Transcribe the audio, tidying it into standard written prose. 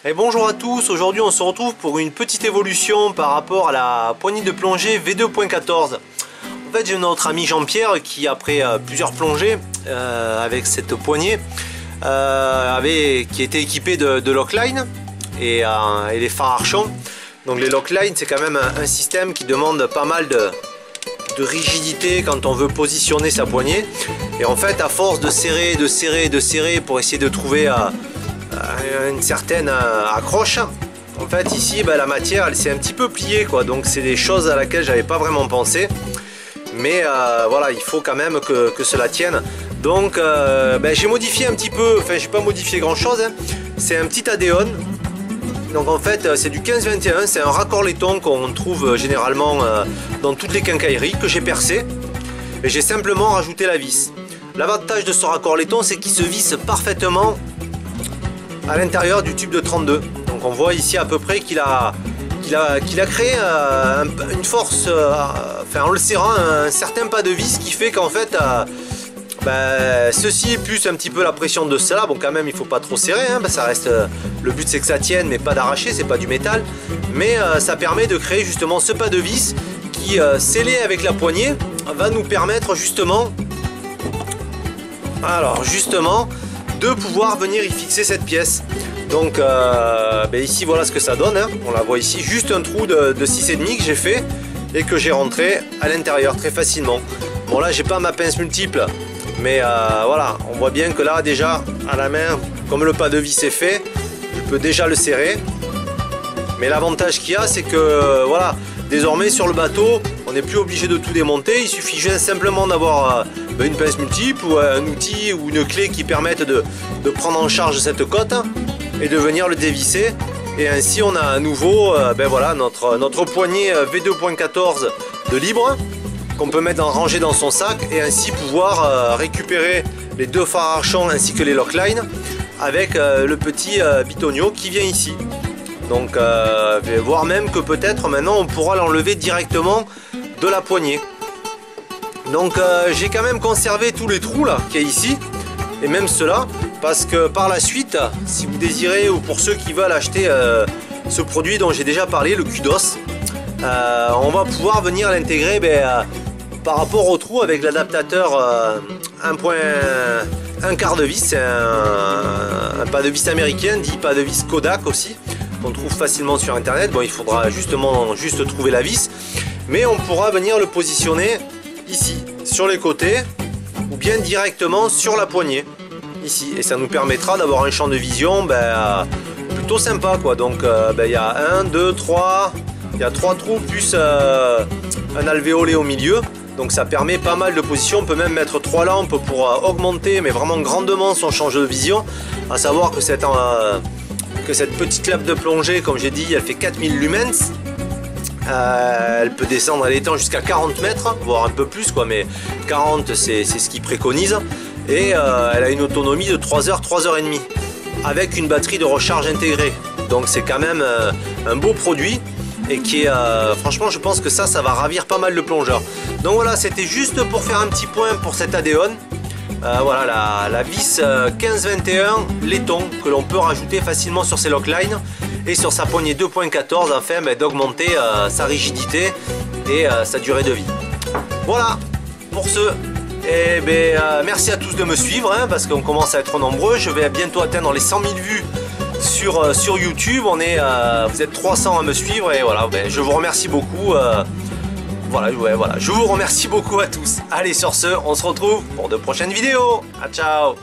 Et bonjour à tous, aujourd'hui on se retrouve pour une petite évolution par rapport à la poignée de plongée V2.14. En fait j'ai notre ami Jean-Pierre qui après plusieurs plongées avec cette poignée qui était équipée de lockline et les phares Archon. Donc les lockline c'est quand même un système qui demande pas mal de rigidité quand on veut positionner sa poignée. Et en fait à force de serrer, de serrer, de serrer pour essayer de trouver une certaine accroche, en fait ici la matière elle s'est un petit peu pliée quoi, donc c'est des choses à laquelle j'avais pas vraiment pensé, mais voilà, il faut quand même que cela tienne. Donc j'ai modifié un petit peu, enfin j'ai pas modifié grand chose, hein. C'est un petit Adéon, donc en fait c'est du 15-21, c'est un raccord laiton qu'on trouve généralement dans toutes les quincailleries, que j'ai percé et j'ai simplement rajouté la vis. L'avantage de ce raccord laiton c'est qu'il se visse parfaitement à l'intérieur du tube de 32. Donc on voit ici à peu près qu'il a créé une force, enfin en le serrant, un certain pas de vis qui fait qu'en fait ceci plus un petit peu la pression de cela. Bon quand même il faut pas trop serrer, hein, ça reste, le but c'est que ça tienne mais pas d'arracher, c'est pas du métal, mais ça permet de créer justement ce pas de vis qui scellé avec la poignée va nous permettre justement de pouvoir venir y fixer cette pièce. Donc ici voilà ce que ça donne, hein. On la voit ici, juste un trou de 6,5 que j'ai fait et que j'ai rentré à l'intérieur très facilement. Bon là j'ai pas ma pince multiple, mais voilà, on voit bien que là déjà à la main, comme le pas de vis est fait, je peux déjà le serrer. Mais l'avantage qu'il y a c'est que voilà, désormais sur le bateau on n'est plus obligé de tout démonter, il suffit juste simplement d'avoir une pince multiple ou un outil ou une clé qui permettent de prendre en charge cette cote et de venir le dévisser, et ainsi on a à nouveau voilà, notre poignée V2.14 de libre qu'on peut mettre ranger dans son sac et ainsi pouvoir récupérer les deux phares Archon ainsi que les lockline avec le petit bitonio qui vient ici. Donc voire même que peut-être maintenant on pourra l'enlever directement de la poignée. Donc j'ai quand même conservé tous les trous là qu'il y a ici, et même ceux-là, parce que par la suite, si vous désirez, ou pour ceux qui veulent acheter ce produit dont j'ai déjà parlé, le Kudos, on va pouvoir venir l'intégrer par rapport au trou avec l'adaptateur 1 quart de vis. C'est un pas de vis américain, dit pas de vis Kodak aussi, qu'on trouve facilement sur internet. Bon, il faudra justement juste trouver la vis, mais on pourra venir le positionner ici sur les côtés ou bien directement sur la poignée ici, et ça nous permettra d'avoir un champ de vision plutôt sympa quoi. Donc il y a 1, 2, 3, il y a 3 trous plus un alvéolé au milieu, donc ça permet pas mal de positions. On peut même mettre 3 lampes pour augmenter mais vraiment grandement son champ de vision, à savoir que cette petite lampe de plongée, comme j'ai dit, elle fait 4000 lumens. Elle peut descendre à l'étang jusqu'à 40 mètres, voire un peu plus quoi, mais 40 c'est ce qu'ils préconisent, et elle a une autonomie de 3 heures, 3h30 avec une batterie de recharge intégrée. Donc c'est quand même un beau produit et qui est franchement je pense que ça va ravir pas mal de plongeurs. Donc voilà, c'était juste pour faire un petit point pour cet Adéon. Voilà la vis 15-21 laiton que l'on peut rajouter facilement sur ses lockline et sur sa poignée 2.14 afin d'augmenter sa rigidité et sa durée de vie. Voilà pour ce. Et merci à tous de me suivre, hein, parce qu'on commence à être nombreux. Je vais bientôt atteindre les 100 000 vues sur YouTube. Vous êtes 300 à me suivre et voilà, je vous remercie beaucoup. Voilà, je vous remercie beaucoup à tous. Allez, sur ce, on se retrouve pour de prochaines vidéos. Ciao.